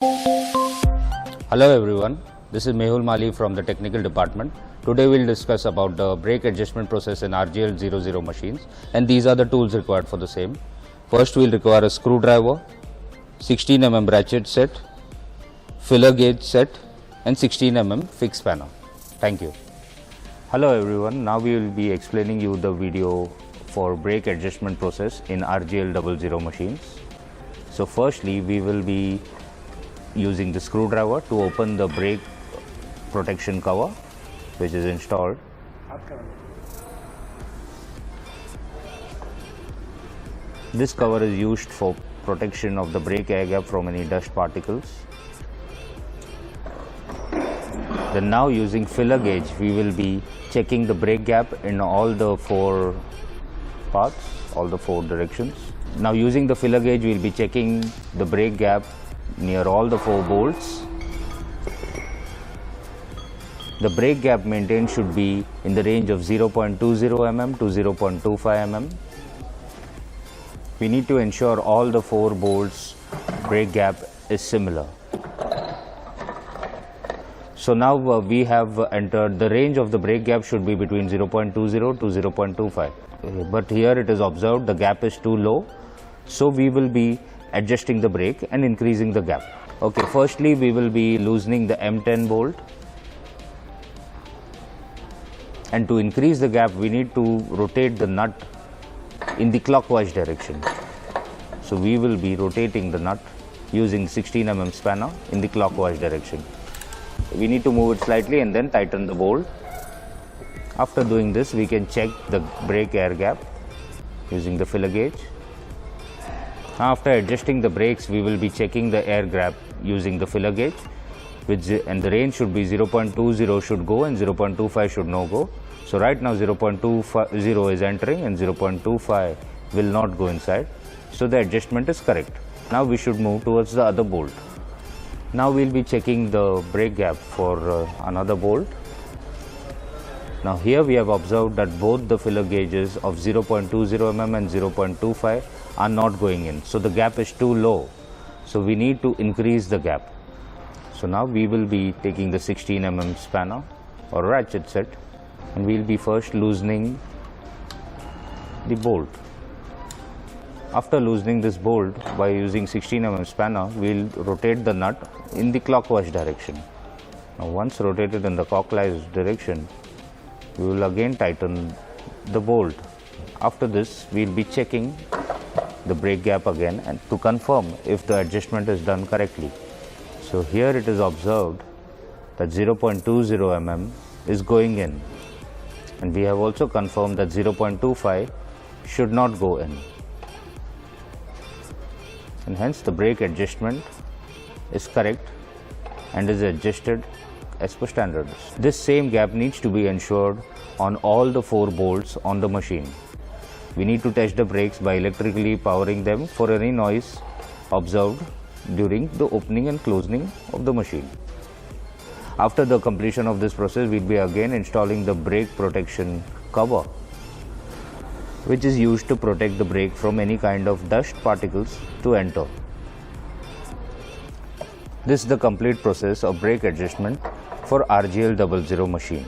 Hello everyone, this is Mehul Mali from the technical department. Today we'll discuss about the brake adjustment process in RGL00 machines, and these are the tools required for the same. First we'll require a screwdriver, 16 mm ratchet set, filler gauge set and 16 mm fixed spanner. Thank you. Hello everyone, now we will be explaining you the video for brake adjustment process in RGL00 machines. So firstly we will be using the screwdriver to open the brake protection cover which is installed. This cover is used for protection of the brake air gap from any dust particles. Then now using filler gauge we will be checking the brake gap in all the four paths, all the four directions. Now using the filler gauge we will be checking the brake gap near all the four bolts. The brake gap maintained should be in the range of 0.20 mm to 0.25 mm. We need to ensure all the four bolts brake gap is similar. So now we have entered the range of the brake gap should be between 0.20 to 0.25. But here it is observed the gap is too low, so we will be adjusting the brake and increasing the gap. Okay, firstly we will be loosening the M10 bolt, and to increase the gap we need to rotate the nut in the clockwise direction. So we will be rotating the nut using 16 mm spanner in the clockwise direction. We need to move it slightly and then tighten the bolt. After doing this we can check the brake air gap using the filler gauge. After adjusting the brakes we will be checking the air gap using the filler gauge, and the range should be 0.20 should go and 0.25 should no go. So right now 0.20 is entering and 0.25 will not go inside, so the adjustment is correct. Now we should move towards the other bolt. Now we will be checking the brake gap for another bolt. Now here we have observed that both the filler gauges of 0.20 mm and 0.25 are not going in, so the gap is too low, so we need to increase the gap. So now we will be taking the 16 mm spanner or ratchet set, and we will be first loosening the bolt. After loosening this bolt by using 16 mm spanner, we will rotate the nut in the clockwise direction. Now once rotated in the clockwise direction, we will again tighten the bolt. After this we will be checking the brake gap again and to confirm if the adjustment is done correctly. So here it is observed that 0.20 mm is going in, and we have also confirmed that 0.25 should not go in, and hence the brake adjustment is correct and is adjusted as per standards. This same gap needs to be ensured on all the four bolts on the machine. We need to test the brakes by electrically powering them for any noise observed during the opening and closing of the machine. After the completion of this process, we will be again installing the brake protection cover, which is used to protect the brake from any kind of dust particles to enter. This is the complete process of brake adjustment for RGL00 machine.